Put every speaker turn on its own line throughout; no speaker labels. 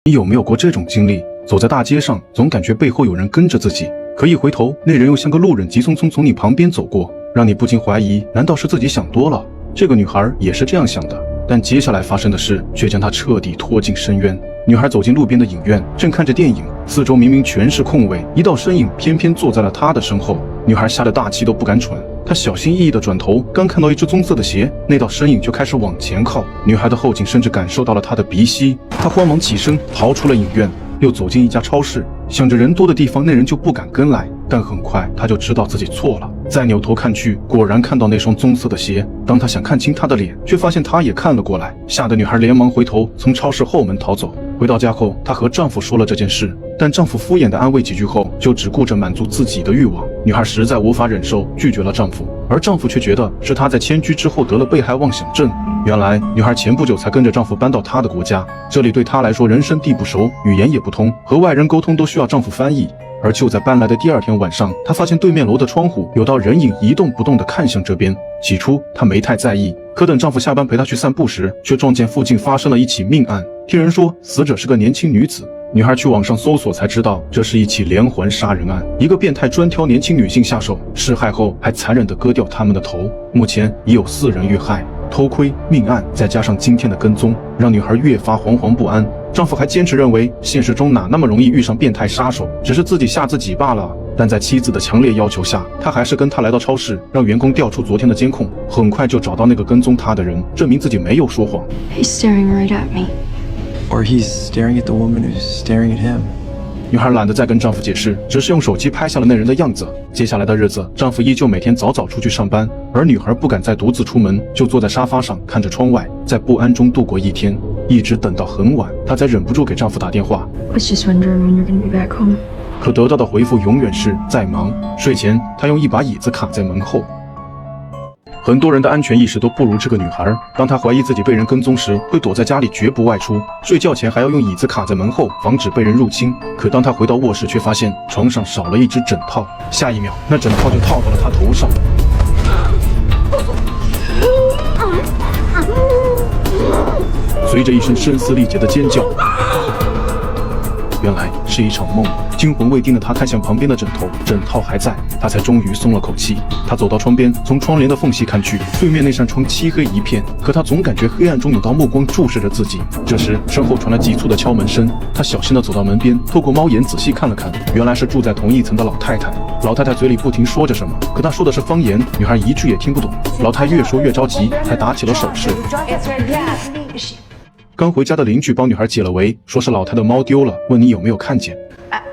你有没有过这种经历？走在大街上，总感觉背后有人跟着自己，可一回头，那人又像个路人，急匆匆从你旁边走过，让你不禁怀疑，难道是自己想多了？这个女孩也是这样想的，但接下来发生的事却将她彻底拖进深渊。女孩走进路边的影院，正看着电影，四周明明全是空位，一道身影偏偏坐在了她的身后。女孩吓得大气都不敢喘，她小心翼翼地转头，刚看到一只棕色的鞋，那道身影就开始往前靠。女孩的后颈甚至感受到了她的鼻息，她慌忙起身逃出了影院，又走进一家超市，想着人多的地方那人就不敢跟来，但很快她就知道自己错了。再扭头看去，果然看到那双棕色的鞋。当她想看清他的脸，却发现他也看了过来，吓得女孩连忙回头，从超市后门逃走。回到家后，她和丈夫说了这件事，但丈夫敷衍地安慰几句后，就只顾着满足自己的欲望。女孩实在无法忍受，拒绝了丈夫，而丈夫却觉得是她在迁居之后得了被害妄想症。原来，女孩前不久才跟着丈夫搬到她的国家，这里对她来说人生地不熟，语言也不通，和外人沟通都需要丈夫翻译。而就在搬来的第二天晚上，她发现对面楼的窗户有道人影一动不动地看向这边。起初她没太在意，可等丈夫下班陪她去散步时，却撞见附近发生了一起命案。听人说死者是个年轻女子，女孩去网上搜索才知道，这是一起连环杀人案，一个变态专挑年轻女性下手，事害后还残忍地割掉她们的头。目前已有4人遇害。偷窥、命案，再加上今天的跟踪，让女孩越发惶惶不安。丈夫还坚持认为，现实中哪那么容易遇上变态杀手，只是自己吓自己罢了。但在妻子的强烈要求下，他还是跟她来到超市，让员工调出昨天的监控，很快就找到那个跟踪他的人，证明自己没有说谎。
He's staring right at me.
Or he's staring at the woman who's staring at him.
女孩懒得再跟丈夫解释，只是用手机拍下了那人的样子。接下来的日子，丈夫依旧每天早早出去上班，而女孩不敢再独自出门，就坐在沙发上看着窗外，在不安中度过一天，一直等到很晚，她才忍不住给丈夫打电话。
Was just wondering when you're gonna be back home.
可得到的回复永远是在忙。睡前，她用一把椅子卡在门后。很多人的安全意识都不如这个女孩，当她怀疑自己被人跟踪时，会躲在家里绝不外出，睡觉前还要用椅子卡在门后，防止被人入侵。可当她回到卧室，却发现床上少了一只枕套，下一秒，那枕套就套到了她头上。随着一声声嘶力竭的尖叫，原来是一场梦。惊魂未定的她看向旁边的枕头，枕套还在，她才终于松了口气。她走到窗边，从窗帘的缝隙看去，对面那扇窗漆黑一片，可她总感觉黑暗中有道目光注视着自己。这时，身后传来急促的敲门声，她小心地走到门边，透过猫眼仔细看了看，原来是住在同一层的老太太。老太太嘴里不停说着什么，可她说的是方言，女孩一句也听不懂。老太越说越着急，还打起了手势。刚回家的邻居帮女孩解了围，说是老太的猫丢了，问你有没有看见。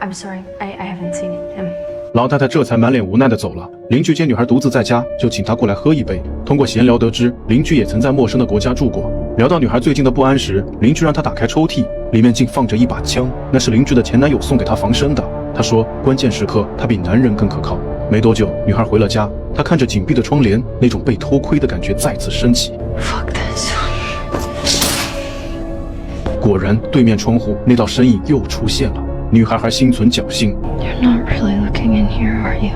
I'm sorry, I haven't seen him.
老太太这才满脸无奈地走了。邻居见女孩独自在家，就请她过来喝一杯。通过闲聊得知，邻居也曾在陌生的国家住过。聊到女孩最近的不安时，邻居让她打开抽屉，里面竟放着一把枪，那是邻居的前男友送给她防身的。她说，关键时刻她比男人更可靠。没多久，女孩回了家，她看着紧闭的窗帘，那种被偷窥的感觉再次升起。
Fuck this.
果然，对面窗户那道身影又出现了。女孩还心存侥幸。
You're not really looking in here, are you?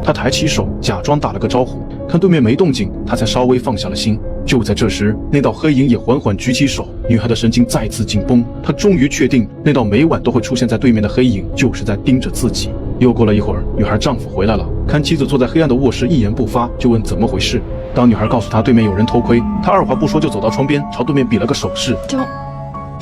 她抬起手，假装打了个招呼，看对面没动静，她才稍微放下了心。就在这时，那道黑影也缓缓举起手，女孩的神经再次紧绷。她终于确定，那道每晚都会出现在对面的黑影，就是在盯着自己。又过了一会儿，女孩丈夫回来了，看妻子坐在黑暗的卧室一言不发，就问怎么回事。当女孩告诉她对面有人偷窥，她二话不说就走到窗边，朝对面比了个手势。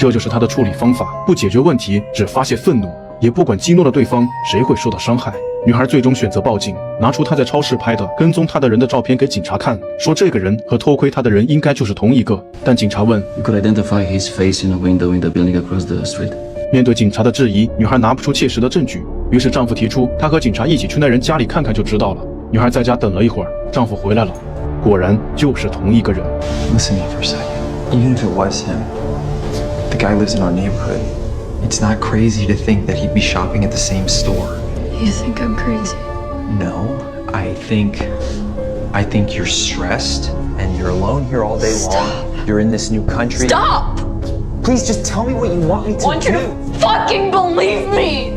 这就是他的处理方法，不解决问题，只发泄愤怒，也不管激怒了对方，谁会受到伤害。女孩最终选择报警，拿出她在超市拍的跟踪她的人的照片给警察看，说这个人和偷窥她的人应该就是同一个。但警察问
You could identify his face in a window in the building across the street.
面对警察的质疑，女孩拿不出切实的证据，于是丈夫提出她和警察一起去那人家里看看就知道了。女孩在家等了一会儿，丈夫回来了，果然就是同一个人。
Listen to me for a second. Even if it was him, the guy lives in our neighborhood. It's not crazy to think that he'd be shopping at the same store.
You think I'm crazy?
No, I think you're stressed and you're alone here all day long. You're in this new country.
Stop!
Please just tell me what you want me to
Want you
do.
to fucking believe me!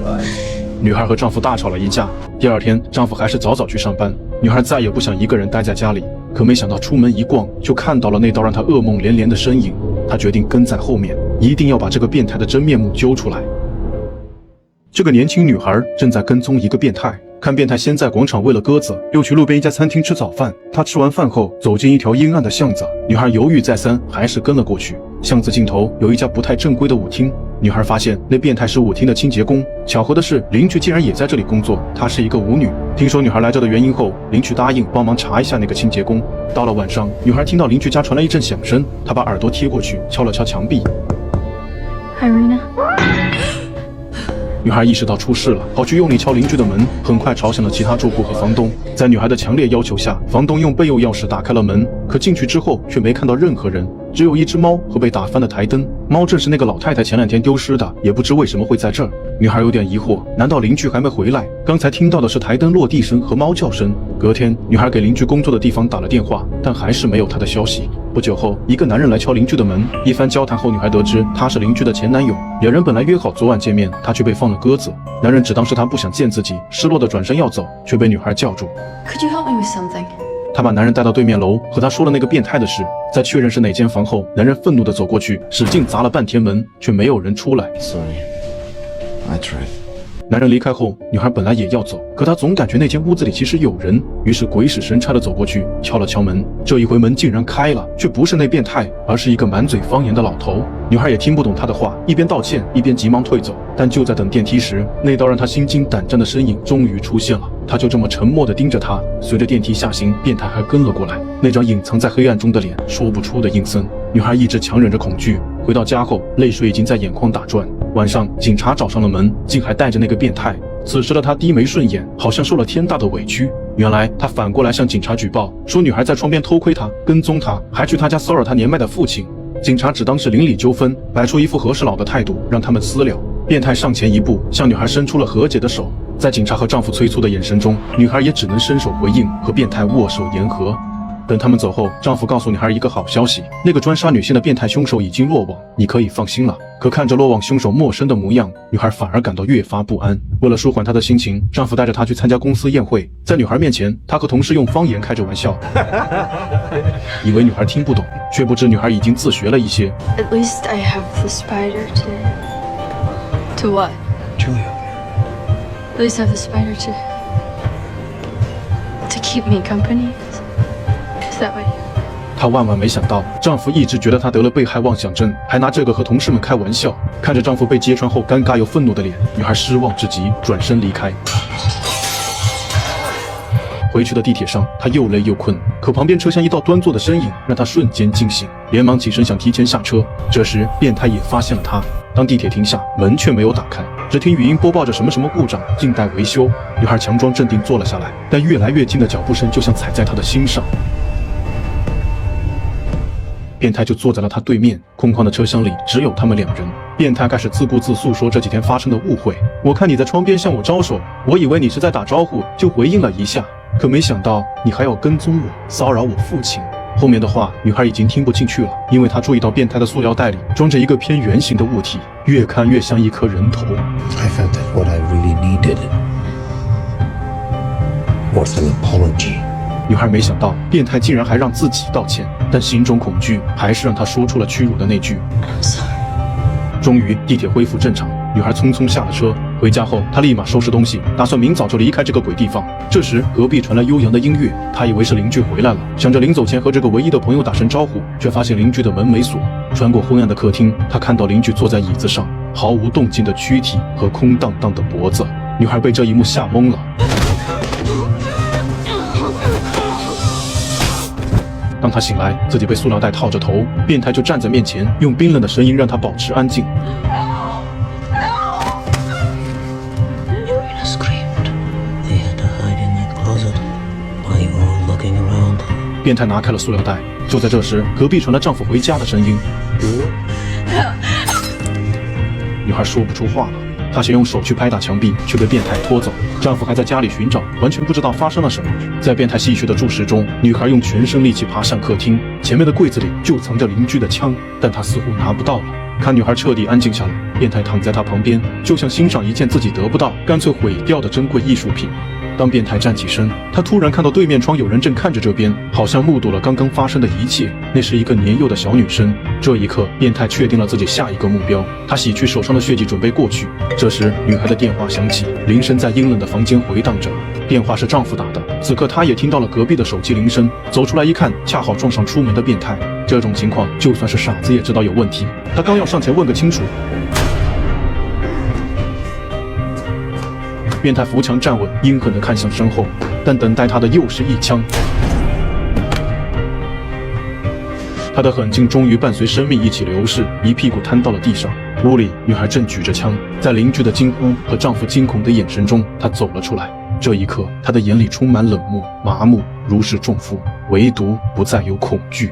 女孩和丈夫大吵了一架，第二天丈夫还是早早去上班，女孩再也不想一个人待在家里，可没想到出门一逛，就看到了那道让她噩梦连连的身影。她决定跟在后面，一定要把这个变态的真面目揪出来。这个年轻女孩正在跟踪一个变态，看变态先在广场喂了鸽子，又去路边一家餐厅吃早饭。她吃完饭后走进一条阴暗的巷子，女孩犹豫再三，还是跟了过去。巷子尽头有一家不太正规的舞厅，女孩发现那变态是舞厅的清洁工。巧合的是，邻居竟然也在这里工作，她是一个舞女。听说女孩来这的原因后，邻居答应帮忙查一下那个清洁工。到了晚上，女孩听到邻居家传来一阵响声，她把耳朵贴过去，敲了敲墙壁。
Irina?
女孩意识到出事了，跑去用力敲邻居的门，很快吵醒了其他住户和房东。在女孩的强烈要求下，房东用备用钥匙打开了门，可进去之后却没看到任何人，只有一只猫和被打翻的台灯。猫正是那个老太太前2天丢失的，也不知为什么会在这儿。女孩有点疑惑，难道邻居还没回来？刚才听到的是台灯落地声和猫叫声。隔天，女孩给邻居工作的地方打了电话，但还是没有她的消息。不久后，一个男人来敲邻居的门，一番交谈后，女孩得知他是邻居的前男友，两人本来约好昨晚见面，他却被放了鸽子。男人只当是他不想见自己，失落的转身要走，却被女孩叫住。
Could you help me with something?
他把男人带到对面楼，和他说了那个变态的事。在确认是哪间房后，男人愤怒地走过去，使劲砸了半天门，却没有人出来。
Sorry, I tried.
男人离开后，女孩本来也要走，可她总感觉那间屋子里其实有人，于是鬼使神差地走过去，敲了敲门。这一回门竟然开了，却不是那变态，而是一个满嘴方言的老头。女孩也听不懂他的话，一边道歉一边急忙退走。但就在等电梯时，那道让她心惊胆战的身影终于出现了。她就这么沉默地盯着他，随着电梯下行，变态还跟了过来。那张隐藏在黑暗中的脸，说不出的阴森。女孩一直强忍着恐惧，回到家后，泪水已经在眼眶打转。晚上，警察找上了门，竟还带着那个变态。此时的他低眉顺眼，好像受了天大的委屈。原来他反过来向警察举报，说女孩在窗边偷窥他，跟踪他，还去他家骚扰他年迈的父亲。警察只当是邻里纠纷，摆出一副和事佬的态度，让他们私了。变态上前一步，向女孩伸出了和解的手。在警察和丈夫催促的眼神中，女孩也只能伸手回应，和变态握手言和。等他们走后，丈夫告诉女孩一个好消息，那个专杀女性的变态凶手已经落网，你可以放心了。可看着落网凶手陌生的模样，女孩反而感到越发不安。为了舒缓她的心情，丈夫带着她去参加公司宴会，在女孩面前，他和同事用方言开着玩笑，以为女孩听不懂，却不知女孩已经自学了一些。
At least I have the spider to what?
Julia.
At least I have the spider to keep me company. Is that what?
她万万没想到，丈夫一直觉得她得了被害妄想症，还拿这个和同事们开玩笑。看着丈夫被揭穿后尴尬又愤怒的脸，女孩失望至极，转身离开。回去的地铁上，她又累又困，可旁边车厢一道端坐的身影让她瞬间惊醒，连忙起身想提前下车。这时，变态也发现了她。当地铁停下，门却没有打开，只听语音播报着什么什么故障，静待维修。女孩强装镇定坐了下来，但越来越近的脚步声就像踩在她的心上。变态就坐在了她对面，空旷的车厢里只有他们2人。变态开始自顾自诉说这几天发生的误会。我看你在窗边向我招手，我以为你是在打招呼，就回应了一下，可没想到你还要跟踪我，骚扰我父亲。后面的话女孩已经听不进去了，因为她注意到变态的塑料袋里装着一个偏圆形的物体，越看越像一颗人头。
I felt that what I really needed was an apology.
女孩没想到变态竟然还让自己道歉，但心中恐惧还是让她说出了屈辱的那句
I'm sorry.
终于地铁恢复正常，女孩匆匆下了车。回家后，她立马收拾东西，打算明早就离开这个鬼地方。这时隔壁传来悠扬的音乐，她以为是邻居回来了，想着临走前和这个唯一的朋友打声招呼，却发现邻居的门没锁。穿过昏暗的客厅，她看到邻居坐在椅子上，毫无动静的躯体和空荡荡的脖子。女孩被这一幕吓懵了。当她醒来，自己被塑料袋套着头，变态就站在面前，用冰冷的声音让她保持安静。
Irina screamed. They had to hide in that closet while you were all looking around.
变态拿开了塑料袋。就在这时，隔壁传来丈夫回家的声音。女孩说不出话了。她想用手去拍打墙壁，却被变态拖走。丈夫还在家里寻找，完全不知道发生了什么。在变态戏谑的注视中，女孩用全身力气爬上客厅，前面的柜子里就藏着邻居的枪，但她似乎拿不到了。看女孩彻底安静下来，变态躺在她旁边，就像欣赏一件自己得不到，干脆毁掉的珍贵艺术品。当变态站起身，他突然看到对面窗有人正看着这边，好像目睹了刚刚发生的一切。那是一个年幼的小女生。这一刻，变态确定了自己下一个目标，他洗去手上的血迹，准备过去。这时，女孩的电话响起，铃声在阴冷的房间回荡着。电话是丈夫打的，此刻她也听到了隔壁的手机铃声，走出来一看，恰好撞上出门的变态。这种情况，就算是傻子也知道有问题。他刚要上前问个清楚，变态扶墙站稳，阴狠地看向身后，但等待他的又是一枪。他的狠劲终于伴随生命一起流逝，一屁股瘫到了地上。屋里，女孩正举着枪，在邻居的惊呼和丈夫惊恐的眼神中，她走了出来。这一刻，她的眼里充满冷漠、麻木，如释重负，唯独不再有恐惧。